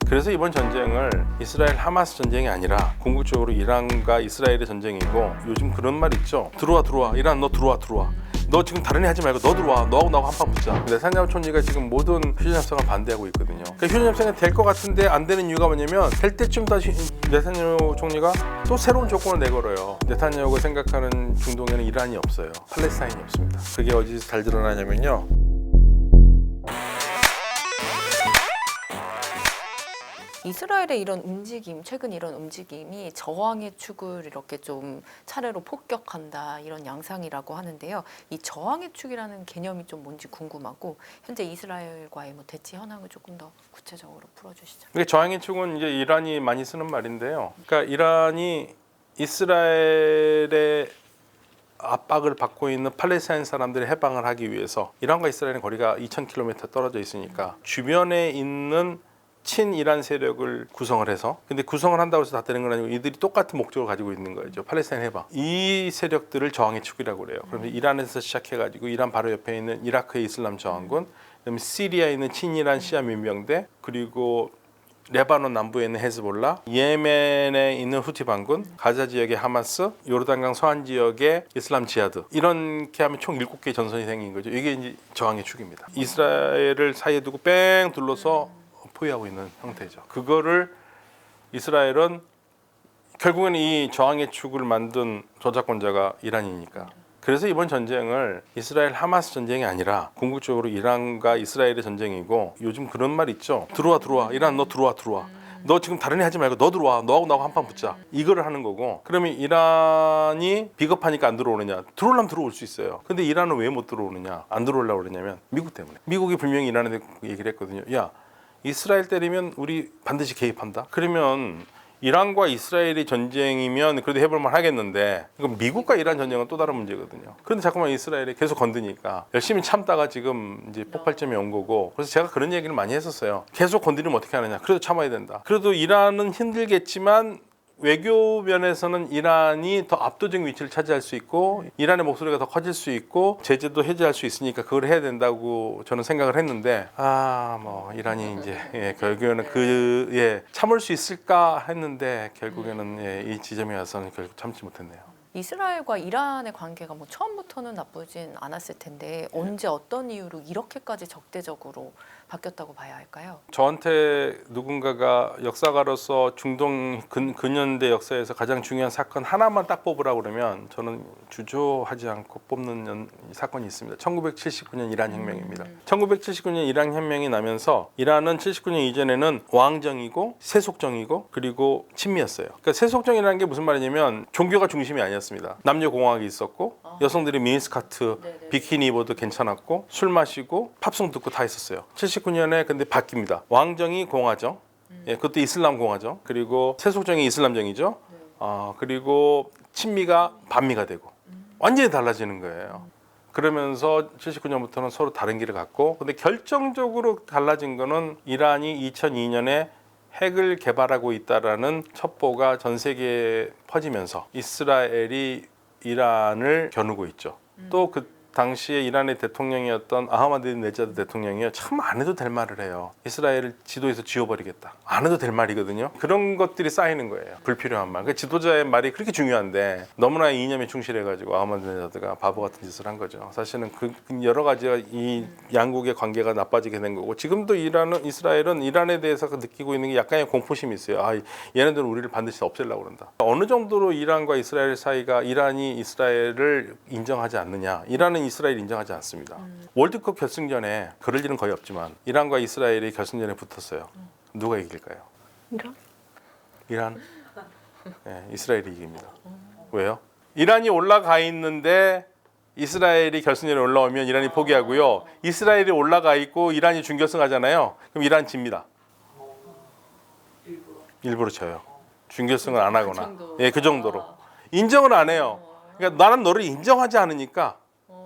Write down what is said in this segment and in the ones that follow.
그래서 이번 전쟁을 이스라엘 하마스 전쟁이 아니라 궁극적으로 이란과 이스라엘의 전쟁이고, 요즘 그런 말 있죠. 들어와 이란, 너 들어와. 너 지금 다른 애 하지 말고 너 들어와. 너하고 나하고 한판 붙자. 네타냐후 총리가 지금 모든 휴전협상을 반대하고 있거든요. 그러니까 휴전협상이 될 것 같은데 안 되는 이유가 뭐냐면, 될 때쯤 다시 네타냐후 총리가 또 새로운 조건을 내걸어요. 네타냐후가 생각하는 중동에는 이란이 없어요. 팔레스타인이 없습니다. 그게 어디서 잘 드러나냐면요, 이스라엘의 이런 움직임, 최근 이런 움직임이 저항의 축을 이렇게 좀 차례로 폭격한다, 이런 양상이라고 하는데요. 이 저항의 축이라는 개념이 좀 뭔지 궁금하고, 현재 이스라엘과의 뭐 대치 현황을 조금 더 구체적으로 풀어주시죠. 저항의 축은 이제 이란이 많이 쓰는 말인데요. 그러니까 이란이 이스라엘의 압박을 받고 있는 팔레스타인 사람들의 해방을 하기 위해서, 이란과 이스라엘은 거리가 2,000km 떨어져 있으니까 주변에 있는 친이란 세력을 구성을 해서, 근데 구성을 한다고 해서 다 되는 건 아니고 이들이 똑같은 목적을 가지고 있는 거죠. 팔레스타인 해방. 이 세력들을 저항의 축이라고 그래요. 그러면 이란에서 시작해가지고 이란 바로 옆에 있는 이라크의 이슬람 저항군, 그다음에 시리아에 있는 친이란 시아 민병대, 그리고 레바논 남부에 있는 헤즈볼라, 예멘에 있는 후티 반군, 가자 지역의 하마스, 요르단강 서안 지역의 이슬람 지하드, 이렇게 하면 총 7개의 전선이 생긴 거죠. 이게 이제 저항의 축입니다. 이스라엘을 사이에 두고 뺑 둘러서 포위하고 있는 형태죠. 그거를 이스라엘은 결국에는 이 저항의 축을 만든 저작권자가 이란이니까. 그래서 이번 전쟁을 이스라엘 하마스 전쟁이 아니라 궁극적으로 이란과 이스라엘의 전쟁이고, 요즘 그런 말 있죠. 들어와 이란, 너 들어와. 너 지금 다른 애 하지 말고 너 들어와. 너하고 나하고 한판 붙자. 이거를 하는 거고, 그러면 이란이 비겁하니까 안 들어오느냐? 들어오려면 들어올 수 있어요. 근데 이란은 왜 못 들어오느냐? 안 들어오려고 그러냐면 미국 때문에. 미국이 분명히 이란에 얘기를 했거든요. 야, 이스라엘 때리면 우리 반드시 개입한다. 그러면 이란과 이스라엘이 전쟁이면 그래도 해볼만 하겠는데, 이건 미국과 이란 전쟁은 또 다른 문제거든요. 그런데 자꾸만 이스라엘이 계속 건드니까 열심히 참다가 지금 이제 폭발점이 온 거고, 그래서 제가 그런 얘기를 많이 했었어요. 계속 건드리면 어떻게 하느냐. 그래도 참아야 된다. 그래도 이란은 힘들겠지만 외교 면에서는 이란이 더 압도적 위치를 차지할 수 있고, 이란의 목소리가 더 커질 수 있고, 제재도 해제할 수 있으니까 그걸 해야 된다고 저는 생각을 했는데, 이란이 이제 결국에는 참을 수 있을까 했는데, 결국에는 이 지점에 와서는 결국 참지 못했네요. 이스라엘과 이란의 관계가 뭐 처음부터는 나쁘진 않았을 텐데, 언제 어떤 이유로 이렇게까지 적대적으로 바뀌었다고 봐야 할까요? 저한테 누군가가 역사가로서 중동 근현대 역사에서 가장 중요한 사건 하나만 딱 뽑으라고 그러면 저는 주저하지 않고 뽑는 사건이 있습니다. 1979년 이란 혁명입니다. 1979년 이란 혁명이 나면서 이란은 79년 이전에는 왕정이고 세속정이고 그리고 친미였어요. 그러니까 세속정이라는 게 무슨 말이냐면 종교가 중심이 아니었습니다. 남녀 공학이 있었고, 여성들이 미니스커트, 비키니 입어도 괜찮았고, 술 마시고 팝송 듣고 다 있었어요. 79년에 근데 바뀝니다. 왕정이 공화정, 그것도 이슬람 공화정, 그리고 세속정이 이슬람정이죠. 그리고 친미가 반미가 되고 완전히 달라지는 거예요. 그러면서 79년부터는 서로 다른 길을 갔고, 근데 결정적으로 달라진 거는 이란이 2002년에 핵을 개발하고 있다라는 첩보가 전 세계에 퍼지면서 이스라엘이 이란을 겨누고 있죠. 또 그 당시에 이란의 대통령이었던 아흐마디네자드 대통령이요, 참 안 해도 될 말을 해요. 이스라엘을 지도에서 지워버리겠다. 안 해도 될 말이거든요. 그런 것들이 쌓이는 거예요. 불필요한 말. 그 지도자의 말이 그렇게 중요한데 너무나 이념에 충실해가지고 아흐마디네자드가 바보 같은 짓을 한 거죠. 사실은 그 여러 가지가 이 양국의 관계가 나빠지게 된 거고, 지금도 이스라엘은 이란에 대해서 느끼고 있는 게 약간의 공포심이 있어요. 얘네들은 우리를 반드시 없애려고 그런다. 어느 정도로 이란과 이스라엘 사이가, 이란이 이스라엘을 인정하지 않느냐. 이란은 이스라엘 인정하지 않습니다. 월드컵 결승전에 그럴 일은 거의 없지만 이란과 이스라엘이 결승전에 붙었어요. 누가 이길까요? 이란? 네, 이스라엘이 이깁니다. 왜요? 이란이 올라가 있는데 이스라엘이 결승전에 올라오면 이란이 포기하고요. 이스라엘이 올라가 있고 이란이 준결승 하잖아요. 그럼 이란 집니다. 일부러 져요. 준결승을 안 하거나. 그 정도로. 인정을 안 해요. 그러니까 나는 너를 인정하지 않으니까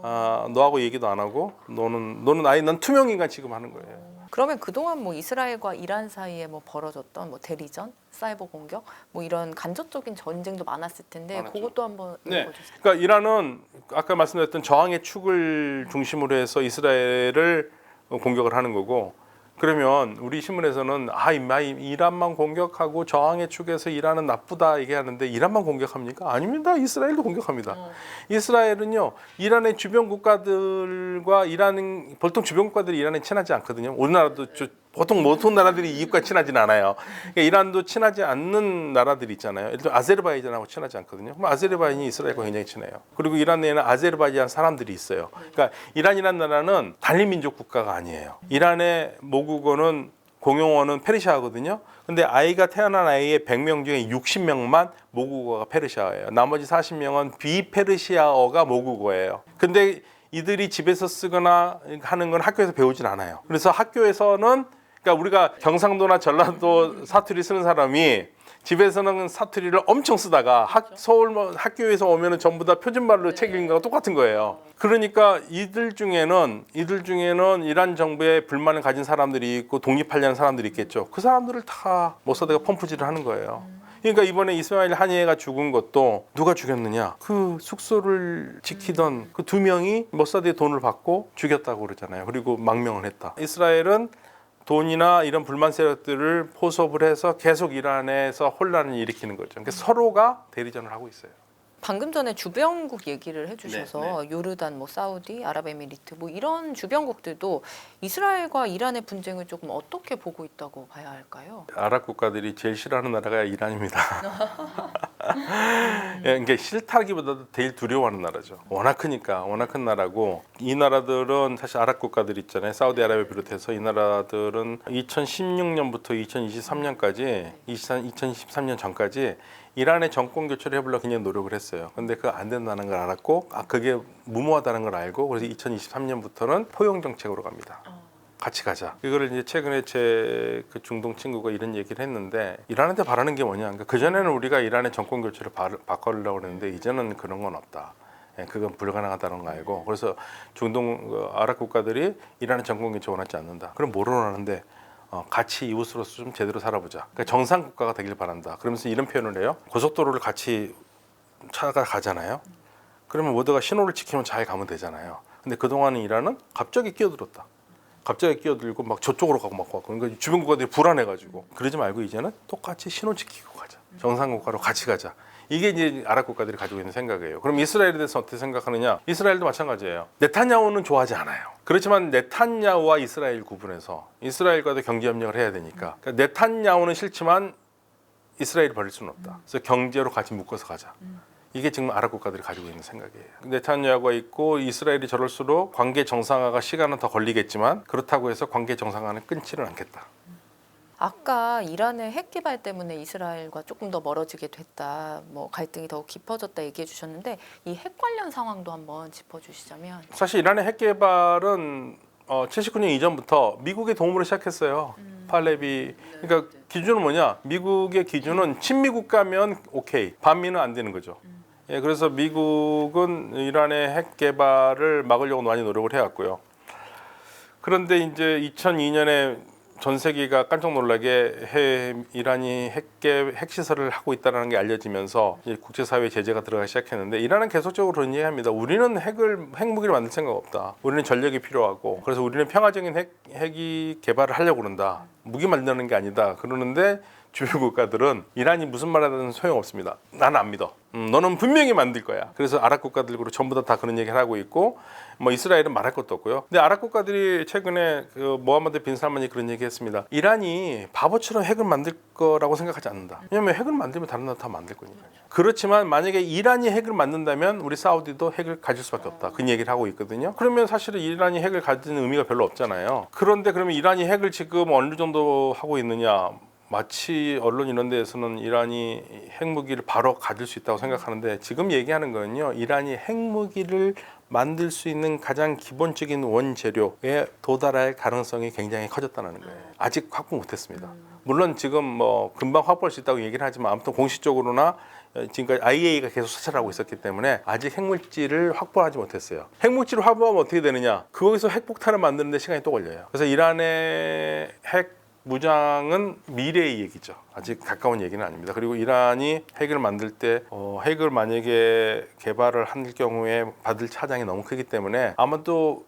너하고 얘기도 안 하고, 너는 아예 난 투명인간 취급하는 거예요. 그러면 그동안 뭐 이스라엘과 이란 사이에 뭐 벌어졌던 뭐 대리전, 사이버 공격, 뭐 이런 간접적인 전쟁도 많았을 텐데, 많았죠. 그것도 한번 읽어주세요. 그러니까 이란은 아까 말씀드렸던 저항의 축을 중심으로 해서 이스라엘을 공격을 하는 거고, 그러면 우리 신문에서는 이란만 공격하고 저항의 축에서 이란은 나쁘다 얘기하는데 이란만 공격합니까? 아닙니다. 이스라엘도 공격합니다. 이스라엘은요 이란의 주변 국가들과 보통 주변 국가들이 이란에 친하지 않거든요. 우리나라도 보통 모든 나라들이 이집과 친하진 않아요. 그러니까 이란도 친하지 않는 나라들이 있잖아요. 예를 들어 아제르바이잔하고 친하지 않거든요. 그럼 아제르바이잔이 이스라엘과 굉장히 친해요. 그리고 이란 내에는 아제르바이잔 사람들이 있어요. 그러니까 이란이라는 나라는 단일민족 국가가 아니에요. 이란의 모국어는 공용어는 페르시아거든요. 근데 태어난 아이의 100명 중에 60명만 모국어가 페르시아예요. 나머지 40명은 비페르시아어가 모국어예요. 근데 이들이 집에서 쓰거나 하는 건 학교에서 배우진 않아요. 그래서 학교에서는 그러니까 우리가 경상도나 전라도 사투리 쓰는 사람이 집에서는 사투리를 엄청 쓰다가 서울 학교에서 오면은 전부 다 표준말로 책 읽는 거가 똑같은 거예요. 그러니까 이들 중에는 이란 정부에 불만을 가진 사람들이 있고 독립하려는 사람들이 있겠죠. 그 사람들을 다 모사드가 펌프질을 하는 거예요. 그러니까 이번에 이스마일 하니에가 죽은 것도 누가 죽였느냐? 그 숙소를 지키던 그 2명이 모사드의 돈을 받고 죽였다고 그러잖아요. 그리고 망명을 했다. 이스라엘은 돈이나 이런 불만 세력들을 포섭을 해서 계속 이란에서 혼란을 일으키는 거죠. 그러니까 서로가 대리전을 하고 있어요. 방금 전에 주변국 얘기를 해주셔서 요르단, 사우디, 아랍에미리트 이런 주변국들도 이스라엘과 이란의 분쟁을 조금 어떻게 보고 있다고 봐야 할까요? 아랍 국가들이 제일 싫어하는 나라가 이란입니다. 그러니까 싫다기보다도 제일 두려워하는 나라죠. 워낙 크니까 워낙 큰 나라고 이 나라들은 사실 아랍 국가들 있잖아요. 사우디아라비아 비롯해서 이 나라들은 2016년부터 2023년까지 2023년 전까지 이란의 정권 교체를 해보려고 굉장히 노력을 했어요. 근데 그거 안 된다는 걸 알았고 그게 무모하다는 걸 알고 그래서 2023년부터는 포용 정책으로 갑니다. 같이 가자. 이거를 이제 최근에 제 그 중동 친구가 이런 얘기를 했는데 이란한테 바라는 게 뭐냐. 그러니까 그전에는 우리가 이란의 정권 교체를 바꾸려고 했는데 이제는 그런 건 없다. 그건 불가능하다는 거 알고 그래서 중동 아랍 국가들이 이란의 정권 교체 원하지 않는다. 그럼 뭐를 원하는데 같이 이웃으로서 좀 제대로 살아보자. 그러니까 정상 국가가 되길 바란다. 그러면서 이런 표현을 해요. 고속도로를 같이 차가 가잖아요. 그러면 모두가 신호를 지키면 잘 가면 되잖아요. 근데 그동안은 이란은 갑자기 끼어들었다. 갑자기 끼어들고 막 저쪽으로 가고 막 왔고 그러니까 주변 국가들이 불안해가지고 그러지 말고 이제는 똑같이 신호 지키고 가자. 정상 국가로 같이 가자. 이게 이제 아랍 국가들이 가지고 있는 생각이에요. 그럼 이스라엘에 대해서 어떻게 생각하느냐? 이스라엘도 마찬가지예요. 네탄야후는 좋아하지 않아요. 그렇지만 네탄야후와 이스라엘 구분해서 이스라엘과도 경제 협력을 해야 되니까 그러니까 네탄야후는 싫지만 이스라엘을 버릴 수는 없다. 그래서 경제로 같이 묶어서 가자. 이게 지금 아랍 국가들이 가지고 있는 생각이에요. 네탄야후가 있고 이스라엘이 저럴수록 관계 정상화가 시간은 더 걸리겠지만 그렇다고 해서 관계 정상화는 끊지는 않겠다. 아까 이란의 핵 개발 때문에 이스라엘과 조금 더 멀어지게 됐다, 갈등이 더욱 깊어졌다 얘기해 주셨는데 이 핵 관련 상황도 한번 짚어주시자면. 사실 이란의 핵 개발은 79년 이전부터 미국의 도움으로 시작했어요. 팔레비. 그러니까 기준은 뭐냐? 미국의 기준은 친미국 가면 오케이, 반미는 안 되는 거죠. 그래서 미국은 이란의 핵 개발을 막으려고 많이 노력을 해왔고요. 그런데 이제 2002년에 전 세계가 깜짝 놀라게 이란이 핵시설을 하고 있다는 게 알려지면서 이제 국제사회 제재가 들어가기 시작했는데 이란은 계속적으로 그런 얘기합니다. 우리는 핵무기를 만들 생각 없다. 우리는 전력이 필요하고 그래서 우리는 평화적인 핵이 개발을 하려고 그런다. 무기 만드는 게 아니다. 그러는데 주요 국가들은 이란이 무슨 말 하든 소용없습니다. 나는 안 믿어. 너는 분명히 만들 거야. 그래서 아랍 국가들로 전부 다 그런 얘기를 하고 있고 이스라엘은 말할 것도 없고요. 근데 아랍 국가들이 최근에 그 모하마드 빈 살만이 그런 얘기했습니다. 이란이 바보처럼 핵을 만들 거라고 생각하지 않는다. 왜냐하면 핵을 만들면 다른 나라 다 만들 거니까요. 그렇지만 만약에 이란이 핵을 만든다면 우리 사우디도 핵을 가질 수밖에 없다. 그 얘기를 하고 있거든요. 그러면 사실은 이란이 핵을 가지는 의미가 별로 없잖아요. 그런데 그러면 이란이 핵을 지금 어느 정도 하고 있느냐? 마치 언론 이런 데에서는 이란이 핵무기를 바로 가질 수 있다고 생각하는데 지금 얘기하는 거는요. 이란이 핵무기를 만들 수 있는 가장 기본적인 원재료에 도달할 가능성이 굉장히 커졌다는 거예요. 아직 확보 못했습니다. 물론 지금 금방 확보할 수 있다고 얘기를 하지만 아무튼 공식적으로나 지금까지 IAEA가 계속 수사를 하고 있었기 때문에 아직 핵물질을 확보하지 못했어요. 핵물질을 확보하면 어떻게 되느냐? 거기서 핵폭탄을 만드는데 시간이 또 걸려요. 그래서 이란의 핵 무장은 미래의 얘기죠. 아직 가까운 얘기는 아닙니다. 그리고 이란이 핵을 만들 때 핵을 만약에 개발을 할 경우에 받을 차장이 너무 크기 때문에 아마도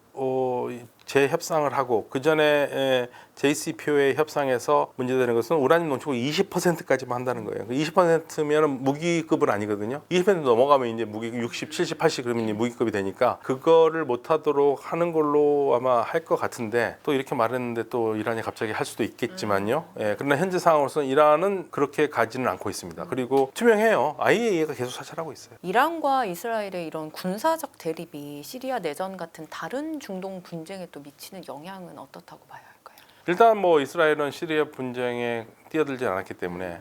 재협상을 하고 그 전에 JCPOA 협상에서 문제되는 것은 우라늄 농축을 20%까지만 한다는 거예요. 20%면 무기급은 아니거든요. 20% 넘어가면 이제 무기 60, 70, 80 그러면 이제 무기급이 되니까 그거를 못하도록 하는 걸로 아마 할 것 같은데 또 이렇게 말했는데 또 이란이 갑자기 할 수도 있겠지만요. 예, 그러나 현재 상황으로서는 이란은 그렇게 가지는 않고 있습니다. 그리고 투명해요. IAEA가 계속 사찰하고 있어요. 이란과 이스라엘의 이런 군사적 대립이 시리아 내전 같은 다른 중동 분쟁에 또 미치는 영향은 어떻다고 봐야 할까요? 일단 뭐 이스라엘은 시리아 분쟁에 뛰어들지 않았기 때문에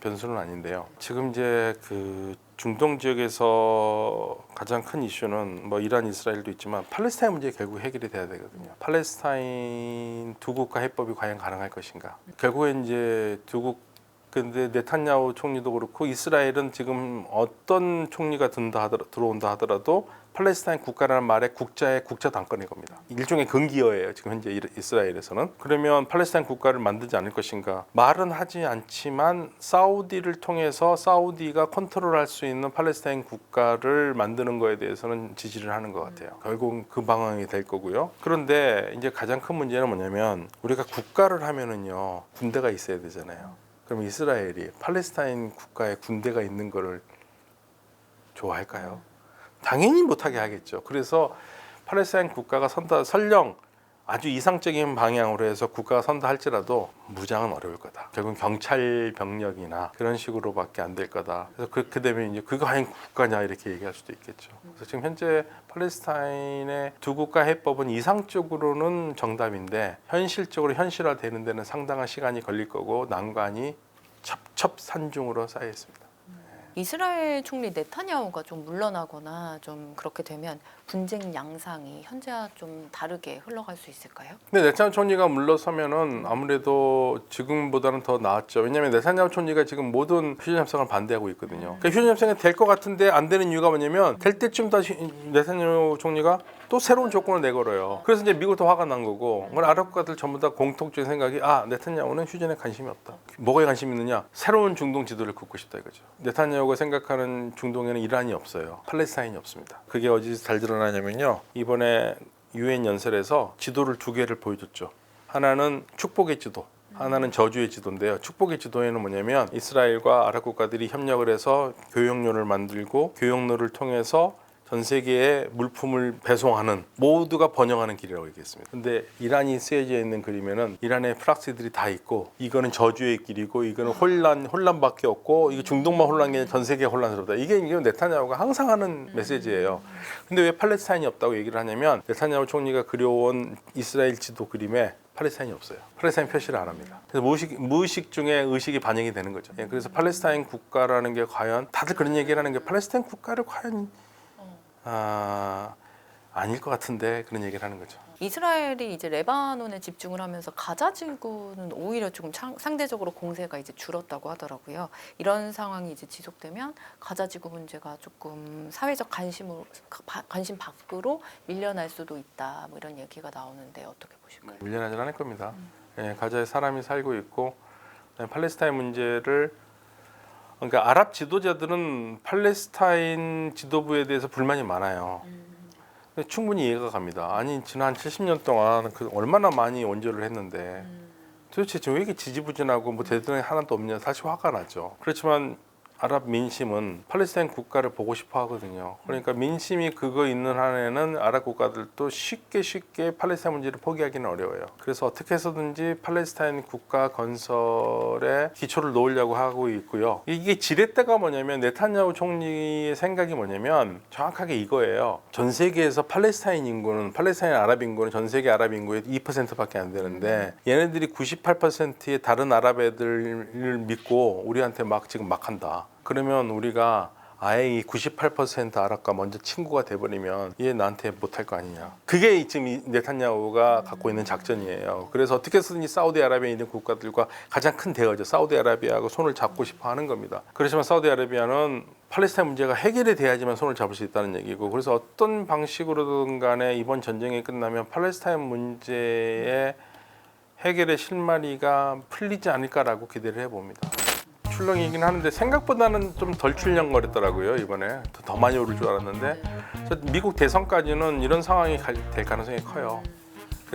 변수는 아닌데요. 지금 이제 그 중동 지역에서 가장 큰 이슈는 뭐 이란, 이스라엘도 있지만 팔레스타인 문제 결국 해결이 돼야 되거든요. 팔레스타인 두 국가 해법이 과연 가능할 것인가? 결국엔 이제 두 국 근데 네탄야후 총리도 그렇고 이스라엘은 지금 어떤 총리가 들어온다 하더라도 팔레스타인 국가라는 말의 국자 당권인 겁니다. 일종의 근기어예요. 지금 현재 이스라엘에서는. 그러면 팔레스타인 국가를 만들지 않을 것인가? 말은 하지 않지만 사우디를 통해서 사우디가 컨트롤할 수 있는 팔레스타인 국가를 만드는 거에 대해서는 지지를 하는 것 같아요. 결국은 그 방향이 될 거고요. 그런데 이제 가장 큰 문제는 뭐냐면 우리가 국가를 하면은요 군대가 있어야 되잖아요. 그럼 이스라엘이 팔레스타인 국가에 군대가 있는 거를 좋아할까요? 당연히 못하게 하겠죠. 그래서 팔레스타인 국가가 선다 설령 아주 이상적인 방향으로 해서 국가가 선다 할지라도 무장은 어려울 거다. 결국은 경찰 병력이나 그런 식으로밖에 안 될 거다. 그래서 그렇게 되면 이제 그거 과연 국가냐 이렇게 얘기할 수도 있겠죠. 그래서 지금 현재 팔레스타인의 두 국가 해법은 이상적으로는 정답인데 현실적으로 현실화되는 데는 상당한 시간이 걸릴 거고 난관이 첩첩산중으로 쌓여 있습니다. 이스라엘 총리 네타냐후가 좀 물러나거나 좀 그렇게 되면 분쟁 양상이 현재와 좀 다르게 흘러갈 수 있을까요? 근데 네타냐후 총리가 물러서면은 아무래도 지금보다는 더 나았죠. 왜냐하면 네타냐후 총리가 지금 모든 휴전 협상을 반대하고 있거든요. 그러니까 휴전 협상이 될 것 같은데 안 되는 이유가 뭐냐면 될 때쯤 다시 네타냐후 총리가 또 새로운 조건을 내걸어요. 그래서 이제 미국도 화가 난 거고, 오늘 아랍 국가들 전부 다 공통적인 생각이 네타냐후는 휴전에 관심이 없다. 뭐가 관심 있느냐? 새로운 중동 지도를 긋고 싶다 이거죠. 네타냐후가 생각하는 중동에는 이란이 없어요. 팔레스타인이 없습니다. 그게 어디서 잘 드러나냐면요. 이번에 유엔 연설에서 지도를 두 개를 보여줬죠. 하나는 축복의 지도. 하나는 저주의 지도인데요. 축복의 지도에는 뭐냐면 이스라엘과 아랍 국가들이 협력을 해서 교역로를 만들고 교역로를 통해서 전 세계에 물품을 배송하는 모두가 번영하는 길이라고 얘기했습니다. 근데 이란이 쓰여져 있는 그림에는 이란의 프락시들이 다 있고 이거는 저주의 길이고 이거는 혼란밖에 없고 이거 중동만 혼란이 아니라 전 세계가 혼란스럽다. 이게 네타냐후가 항상 하는 메시지예요. 근데 왜 팔레스타인이 없다고 얘기를 하냐면 네타냐후 총리가 그려온 이스라엘 지도 그림에 팔레스타인이 없어요. 팔레스타인 표시를 안 합니다. 그래서 무의식 중에 의식이 반영이 되는 거죠. 그래서 팔레스타인 국가라는 게 과연 다들 그런 얘기를 하는 게 팔레스타인 국가를 과연 아닐 것 같은데 그런 얘기를 하는 거죠. 이스라엘이 이제 레바논에 집중을 하면서 가자 지구는 오히려 조금 상대적으로 공세가 이제 줄었다고 하더라고요. 이런 상황이 이제 지속되면 가자 지구 문제가 조금 사회적 관심 밖으로 밀려날 수도 있다. 뭐 이런 얘기가 나오는데 어떻게 보실까요? 밀려나질 않을 겁니다. 가자에 사람이 살고 있고 팔레스타인 문제를 그러니까 아랍 지도자들은 팔레스타인 지도부에 대해서 불만이 많아요. 근데 충분히 이해가 갑니다. 아니 지난 70년 동안 얼마나 많이 원조를 했는데 도대체 지금 왜 이렇게 지지부진하고 뭐 대단히 하나도 없냐 사실 화가 나죠. 그렇지만 아랍 민심은 팔레스타인 국가를 보고 싶어 하거든요. 그러니까 민심이 그거 있는 한에는 아랍 국가들도 쉽게 팔레스타인 문제를 포기하기는 어려워요. 그래서 어떻게 해서든지 팔레스타인 국가 건설에 기초를 놓으려고 하고 있고요. 이게 지렛대가 뭐냐면 네타냐후 총리의 생각이 뭐냐면 정확하게 이거예요. 전 세계에서 팔레스타인 아랍 인구는 전 세계 아랍 인구의 2%밖에 안 되는데 얘네들이 98%의 다른 아랍 애들을 믿고 우리한테 지금 막 한다. 그러면 우리가 아예 이 98% 아랍과 먼저 친구가 돼버리면 얘 나한테 못할 거 아니냐. 그게 지금 네타냐후가 갖고 있는 작전이에요. 그래서 어떻게 해서든지 사우디아라비아에 있는 국가들과 가장 큰 대화죠. 사우디아라비아하고 손을 잡고 싶어 하는 겁니다. 그렇지만 사우디아라비아는 팔레스타인 문제가 해결이 돼야지만 손을 잡을 수 있다는 얘기고, 그래서 어떤 방식으로든 간에 이번 전쟁이 끝나면 팔레스타인 문제의 해결의 실마리가 풀리지 않을까라고 기대를 해봅니다. 출렁이긴 하는데 생각보다는 좀 덜 출렁거렸더라고요. 이번에 더 많이 오를 줄 알았는데 미국 대선까지는 이런 상황이 될 가능성이 커요.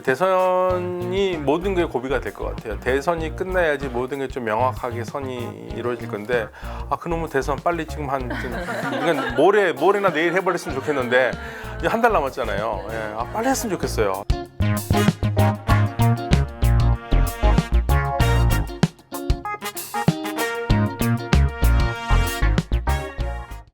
대선이 모든 게 고비가 될 것 같아요. 대선이 끝나야지 모든 게 좀 명확하게 선이 이루어질 건데 그놈의 대선 빨리 지금 그러니까 모레나 내일 해버렸으면 좋겠는데 이제 한 달 남았잖아요. 예, 빨리 했으면 좋겠어요.